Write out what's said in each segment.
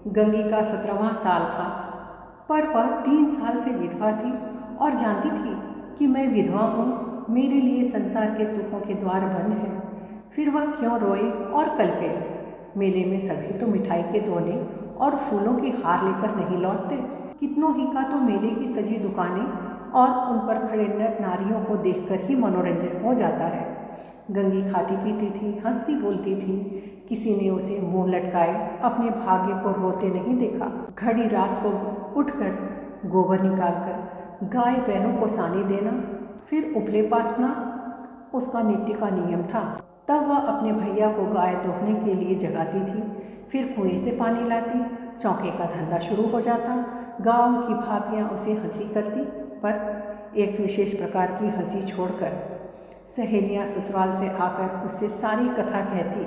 गंगी का 17वां साल था, पर वह 3 साल से विधवा थी और जानती थी कि मैं विधवा हूँ, मेरे लिए संसार के सुखों के द्वार बंद हैं। फिर वह क्यों रोए और कल्पे। मेले में सभी तो मिठाई के दोने और फूलों के हार लेकर नहीं लौटते। कितनों ही का तो मेले की सजी दुकानें और उन पर खड़े नर नारियों को देखकर ही मनोरंजन हो जाता है। गंगी खाती पीती थी, हंसती बोलती थी। किसी ने उसे मुंह लटकाए अपने भाग्य को रोते नहीं देखा। घड़ी रात को उठकर गोबर निकालकर गाय बैलों को सानी देना, फिर उपले पाथना उसका नित्य का नियम था। तब वह अपने भैया को गाय दोहने के लिए जगाती थी, फिर कुएं से पानी लाती। चौके का धंधा शुरू हो जाता। गांव की भाभियाँ उसे हंसी करती, पर एक विशेष प्रकार की हंसी छोड़कर सहेलियाँ ससुराल से आकर उससे सारी कथा कहती,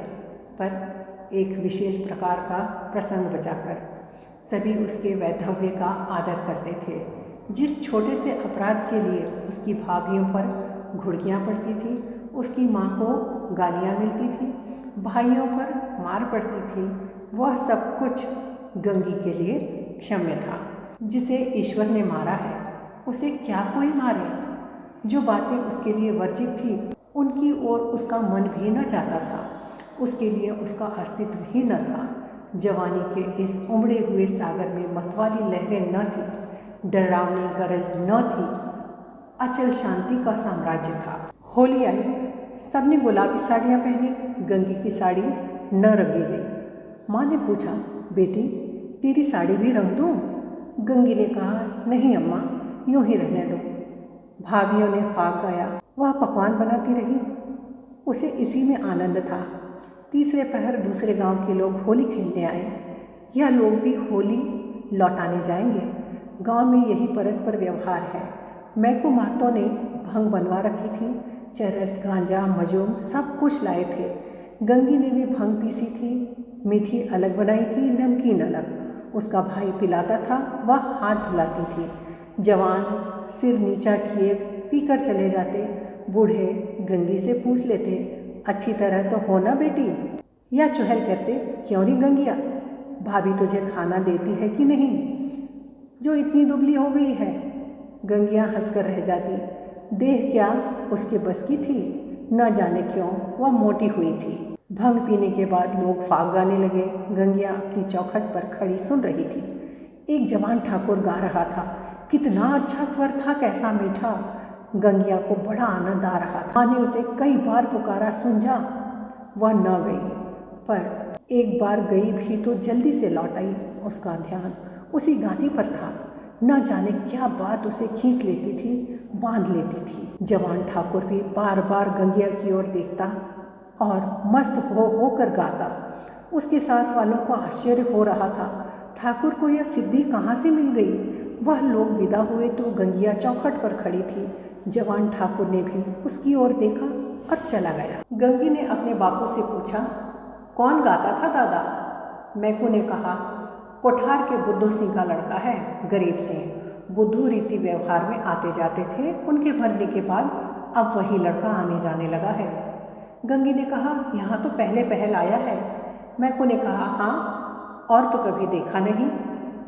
पर एक विशेष प्रकार का प्रसंग बचाकर। सभी उसके वैधव्य का आदर करते थे। जिस छोटे से अपराध के लिए उसकी भाभियों पर घुड़कियाँ पड़ती थी, उसकी माँ को गालियाँ मिलती थी, भाइयों पर मार पड़ती थी, वह सब कुछ गंगी के लिए क्षम्य था। जिसे ईश्वर ने मारा है उसे क्या कोई मारे। जो बातें उसके लिए वर्जित थी उनकी ओर उसका मन भी न जाता था, उसके लिए उसका अस्तित्व ही न था। जवानी के इस उमड़े हुए सागर में मतवाली लहरें न थी, डरावनी गरज न थी, अचल शांति का साम्राज्य था। होली आई, सबने गुलाबी साड़ियाँ पहनी। गंगी की साड़ी न रंगी गई। माँ ने पूछा, बेटी तेरी साड़ी भी रंग दूँ? गंगी ने कहा, नहीं अम्मा, यूँ ही रहने दो। भाभियों ने फाग गाया, वह पकवान बनाती रही। उसे इसी में आनंद था। तीसरे पहर दूसरे गांव के लोग होली खेलने आए। यह लोग भी होली लौटाने जाएंगे। गांव में यही परस्पर व्यवहार है। मैको महतो ने भंग बनवा रखी थी, चरस, गांजा, मजूम सब कुछ लाए थे। गंगी ने भी भंग पीसी थी, मीठी अलग बनाई थी, नमकीन अलग। उसका भाई पिलाता था, वह हाथ धुलाती थी। जवान सिर नीचा किए पीकर चले जाते। बूढ़े गंगी से पूछ लेते, अच्छी तरह तो हो ना बेटी, या चुहल करते, क्यों री गंगिया, भाभी तुझे खाना देती है कि नहीं, जो इतनी दुबली हो गई है। गंगिया हंसकर रह जाती। देह क्या उसके बस की थी, न जाने क्यों वह मोटी हुई थी। भंग पीने के बाद लोग फाग गाने लगे। गंगिया अपनी चौखट पर खड़ी सुन रही थी। एक जवान ठाकुर गा रहा था। कितना अच्छा स्वर था, कैसा मीठा। गंगिया को बड़ा आनंद आ रहा था। माँ ने उसे कई बार पुकारा, सुन जा। वह न गई, पर एक बार गई भी तो जल्दी से लौट आई। उसका ध्यान उसी गाने पर था। न जाने क्या बात उसे खींच लेती थी, बांध लेती थी। जवान ठाकुर भी बार बार गंगिया की ओर देखता और मस्त होकर गाता। उसके साथ वालों को आश्चर्य हो रहा था, ठाकुर को यह सिद्धि कहाँ से मिल गई। वह लोग विदा हुए तो गंगिया चौखट पर खड़ी थी। जवान ठाकुर ने भी उसकी ओर देखा और चला गया। गंगी ने अपने बापू से पूछा, कौन गाता था दादा? मैको ने कहा, कोठार के बुद्धू सिंह का लड़का है, गरीब सिंह। बुद्धू रीति व्यवहार में आते जाते थे, उनके मरने के बाद अब वही लड़का आने जाने लगा है। गंगी ने कहा, यहाँ तो पहले पहल आया है। मैको ने कहा, हाँ, और तो कभी देखा नहीं।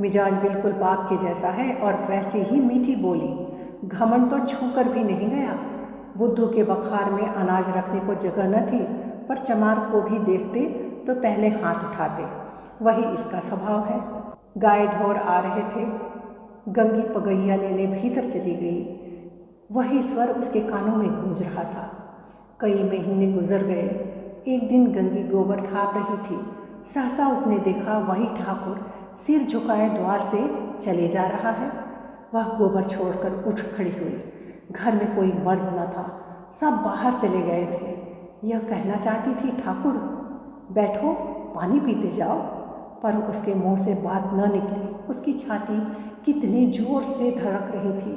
मिजाज बिल्कुल बाप के जैसा है और वैसी ही मीठी बोली। घमंड तो छूकर भी नहीं गया। बुद्धू के बखार में अनाज रखने को जगह न थी, पर चमार को भी देखते तो पहले हाथ उठाते। वही इसका स्वभाव है। गाय ढोर आ रहे थे। गंगी पगैया लेने भीतर चली गई। वही स्वर उसके कानों में गूंज रहा था। कई महीने गुजर गए। एक दिन गंगी गोबर थाप रही थी। सहसा उसने देखा वही ठाकुर सिर झुकाए द्वार से चले जा रहा है। वह गोबर छोड़कर उठ खड़ी हुई। घर में कोई मर्द न था, सब बाहर चले गए थे। यह कहना चाहती थी, ठाकुर बैठो, पानी पीते जाओ, पर उसके मुंह से बात न निकली। उसकी छाती कितने जोर से धड़क रही थी।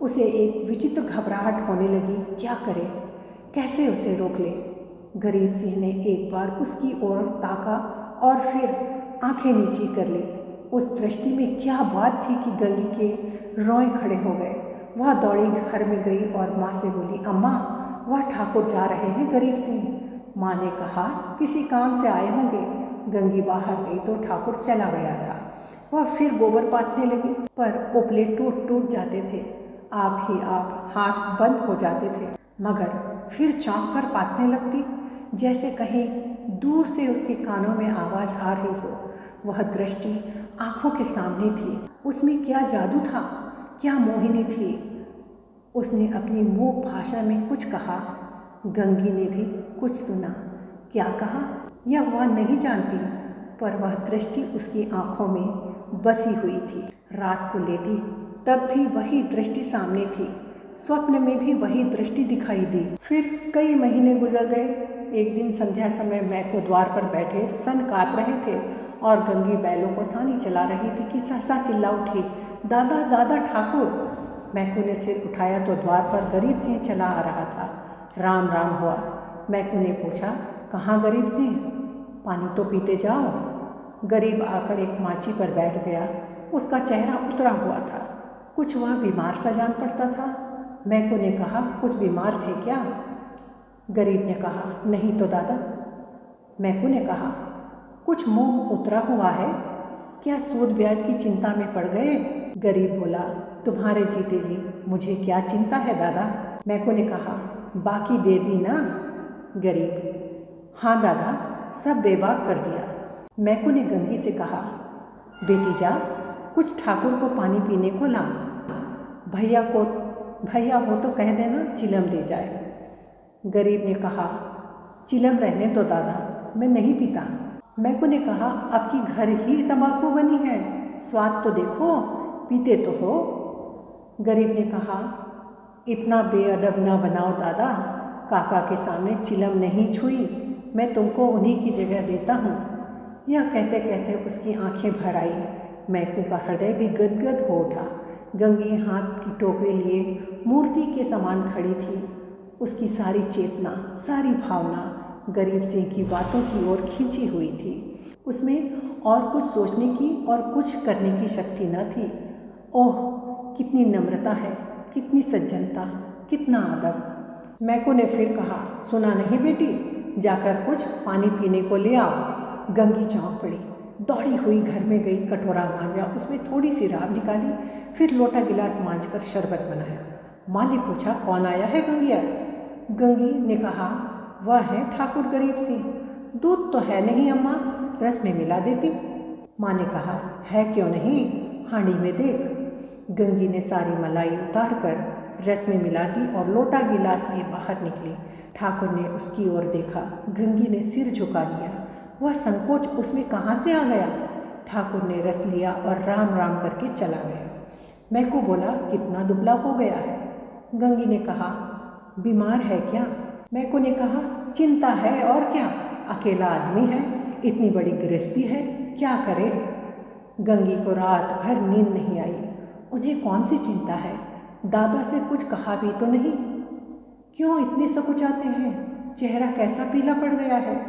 उसे एक विचित्र घबराहट होने लगी। क्या करे, कैसे उसे रोक ले। गरीब सिंह ने एक बार उसकी ओर ताका और फिर आंखें नीची कर ली। उस दृष्टि में क्या बात थी कि गंगी के रोए खड़े हो गए। वह दौड़ी घर में गई और माँ से बोली, अम्मा, वह ठाकुर जा रहे हैं, गरीब सिंह। माँ ने कहा, किसी काम से आए होंगे, गंगी बाहर गई तो ठाकुर चला गया था। वह फिर गोबर पाथने लगी, पर उपले टूट टूट जाते थे। आप ही आप हाथ बंद हो जाते थे, मगर फिर चौंक कर पाथने लगती, जैसे कहीं दूर से उसके कानों में आवाज़ आ रही हो। वह दृष्टि आंखों के सामने थी। उसमें क्या जादू था, क्या मोहिनी थी। उसने अपनी मूक भाषा में कुछ कहा। गंगी ने भी कुछ सुना। क्या कहा यह वह नहीं जानती, पर वह दृष्टि उसकी आंखों में बसी हुई थी। रात को लेटी तब भी वही दृष्टि सामने थी, स्वप्न में भी वही दृष्टि दिखाई दी। फिर कई महीने गुजर गए। एक दिन संध्या समय मैको द्वार पर बैठे सन काट रहे थे और गंगी बैलों को सानी चला रही थी कि सहसा चिल्ला उठी, दादा दादा ठाकुर। मैको ने सिर उठाया तो द्वार पर गरीब सिंह चला आ रहा था। राम राम हुआ। मैको ने पूछा, कहाँ गरीब सिंह, पानी तो पीते जाओ। गरीब आकर एक माची पर बैठ गया। उसका चेहरा उतरा हुआ था, कुछ वह बीमार सा जान पड़ता था। मैको ने कहा, कुछ बीमार थे क्या? गरीब ने कहा, नहीं तो दादा। मैको ने कहा, कुछ मुंह उतरा हुआ है, क्या सूद ब्याज की चिंता में पड़ गए? गरीब बोला, तुम्हारे जीते जी मुझे क्या चिंता है दादा। मैको ने कहा, बाकी दे दी ना? गरीब, हाँ दादा, सब बेबाक कर दिया। मैको ने गंगी से कहा, बेटी जा, कुछ ठाकुर को पानी पीने को ला। भैया हो तो कह देना चिलम दे जाए। गरीब ने कहा, चिलम रहने दो दादा, मैं नहीं पीता। मैको ने कहा, अब की घर ही तंबाकू बनी है, स्वाद तो देखो, पीते तो हो। गरीब ने कहा, इतना बेअदब न बनाओ दादा, काका के सामने चिलम नहीं छुई, मैं तुमको उन्हीं की जगह देता हूँ। यह कहते कहते उसकी आंखें भर आई। मैको का हृदय भी गदगद हो उठा। गंगी हाथ की टोकरी लिए मूर्ति के समान खड़ी थी। उसकी सारी चेतना, सारी भावना गरीब सिंह की बातों की ओर खींची हुई थी। उसमें और कुछ सोचने की और कुछ करने की शक्ति न थी। ओह, कितनी नम्रता है, कितनी सज्जनता, कितना अदब। मैको ने फिर कहा, सुना नहीं बेटी, जाकर कुछ पानी पीने को ले आओ। गंगी चौंक पड़ी, दौड़ी हुई घर में गई, कटोरा मांजा, उसमें थोड़ी सी राब निकाली, फिर लोटा गिलास मांझकर शरबत बनाया। माँ ने पूछा, कौन आया है गंगिया? गंगी ने कहा, वह है ठाकुर गरीब सिंह। दूध तो है नहीं अम्मा, रस में मिला देती। माँ ने कहा, है क्यों नहीं, हांडी में देख। गंगी ने सारी मलाई उतार कर रस में मिला दी और लोटा गिलास लिए बाहर निकली। ठाकुर ने उसकी ओर देखा। गंगी ने सिर झुका लिया। वह संकोच उसमें कहाँ से आ गया? ठाकुर ने रस लिया और राम राम करके चला गया। मैको बोला, कितना दुबला हो गया है? गंगी ने कहा, बीमार है क्या? मैको ने कहा, चिंता है और क्या, अकेला आदमी है, इतनी बड़ी गृहस्थी है, क्या करे। गंगी को रात भर नींद नहीं आई। उन्हें कौन सी चिंता है? दादा से कुछ कहा भी तो नहीं। क्यों इतने सकुचाते हैं? चेहरा कैसा पीला पड़ गया है?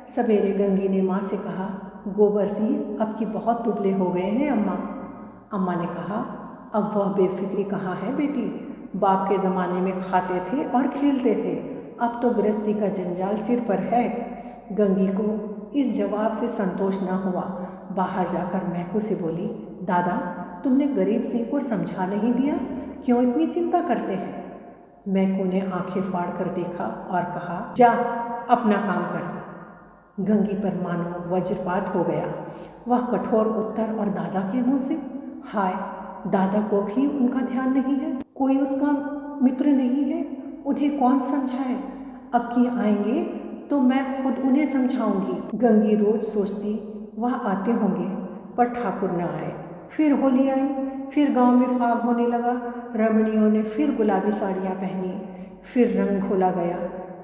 सवेरे गंगी ने माँ से कहा, गोबर सिंह अब की बहुत दुबले हो गए हैं अम्मा। अम्मा ने कहा, अब वह बेफिक्री कहाँ है बेटी, बाप के ज़माने में खाते थे और खेलते थे, अब तो गृहस्थी का जंजाल सिर पर है। गंगी को इस जवाब से संतोष न हुआ। बाहर जाकर मैको से बोली, दादा, तुमने गरीब सिंह को समझा नहीं दिया, क्यों इतनी चिंता करते हैं? मैको ने आंखें फाड़ कर देखा और कहा, जा अपना काम कर। गंगी पर मानो वज्रपात हो गया। वह कठोर उत्तर और दादा के मुंह से, हाय, दादा को भी उनका ध्यान नहीं है, कोई उसका मित्र नहीं है, उन्हें कौन समझाए? अब की आएंगे तो मैं खुद उन्हें समझाऊंगी। गंगी रोज सोचती वह आते होंगे, पर ठाकुर न आए। फिर होली आई, फिर गांव में फाग होने लगा। रमणियों ने फिर गुलाबी साड़ियाँ पहनी, फिर रंग खोला गया।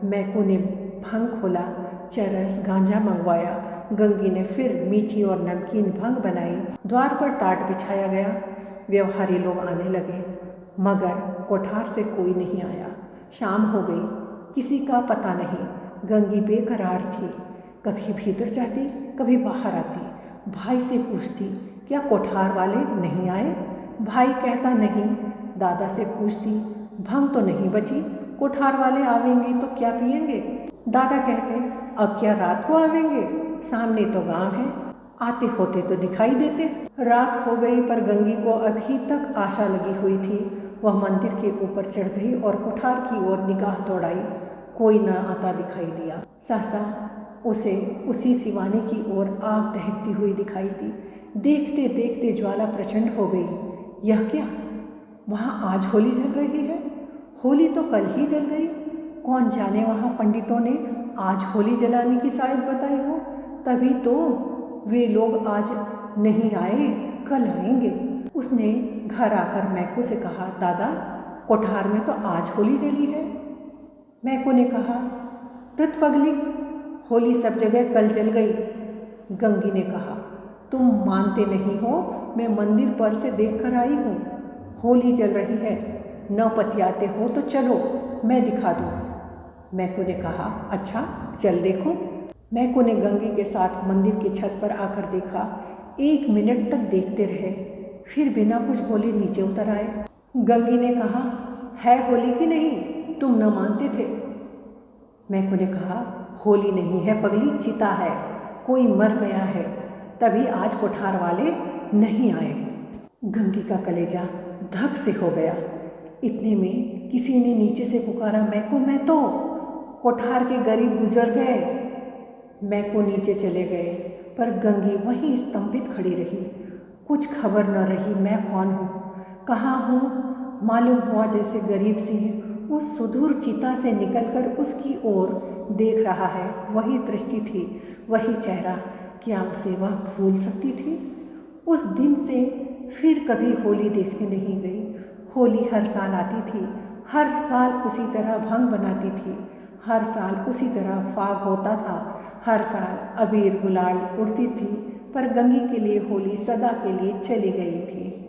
मैको ने भंग खोला, चरस गांजा मंगवाया। गंगी ने फिर मीठी और नमकीन भंग बनाई। द्वार पर टाट बिछाया गया। व्यवहारी लोग आने लगे, मगर कोठार से कोई नहीं आया। शाम हो गई, किसी का पता नहीं। गंगी बेकरार थी, कभी भीतर जाती, कभी बाहर आती। भाई से पूछती, क्या कोठार वाले नहीं आए? भाई कहता नहीं। दादा से पूछती, भंग तो नहीं बची, कोठार वाले आवेंगे तो क्या पिएंगे? दादा कहते, अब क्या रात को आवेंगे? सामने तो गांव है, आते होते तो दिखाई देते। रात हो गई पर गंगी को अभी तक आशा लगी हुई थी। वह मंदिर के ऊपर चढ़ गई और कुठार की ओर निगाह दौड़ाई। कोई न आता दिखाई दिया। सहसा उसे उसी सिवाने की ओर आग दहकती हुई दिखाई दी। देखते देखते ज्वाला प्रचंड हो गई। यह क्या? वहाँ आज होली जल रही है? होली तो कल ही जल गई। कौन जाने वहाँ पंडितों ने आज होली जलाने की शायद बताई हो, तभी तो वे लोग आज नहीं आए, कल आएंगे। उसने घर आकर मैको से कहा, दादा कोठार में तो आज होली जली है। मैको ने कहा, तुत पगली, होली सब जगह कल जल गई। गंगी ने कहा, तुम मानते नहीं हो, मैं मंदिर पर से देख कर आई हूँ, होली जल रही है। न पतियाते हो तो चलो मैं दिखा दूँ। मैको ने कहा, अच्छा चल देखो। मैको ने गंगी के साथ मंदिर की छत पर आकर देखा। 1 मिनट तक देखते रहे, फिर बिना कुछ बोले नीचे उतर आए। गंगी ने कहा, है होली कि नहीं? तुम न मानते थे। मैको ने कहा, होली नहीं है पगली, चिता है, कोई मर गया है, तभी आज कोठार वाले नहीं आए। गंगी का कलेजा धक से हो गया। इतने में किसी ने नीचे से पुकारा, मैको, मैं तो कोठार के गरीब गुजर गए। मैको नीचे चले गए, पर गंगी वहीं स्तंभित खड़ी रही। कुछ खबर न रही मैं कौन हूँ, कहाँ हूँ। मालूम हुआ जैसे गरीब सिंह उस सुदूर चिता से निकलकर उसकी ओर देख रहा है। वही दृष्टि थी, वही चेहरा। क्या उसे वह भूल सकती थी? उस दिन से फिर कभी होली देखने नहीं गई। होली हर साल आती थी, हर साल उसी तरह भंग बनाती थी, हर साल उसी तरह फाग होता था, हर साल अबीर गुलाल उड़ती थी। पर गंगी के लिए होली सदा के लिए चली गई थी।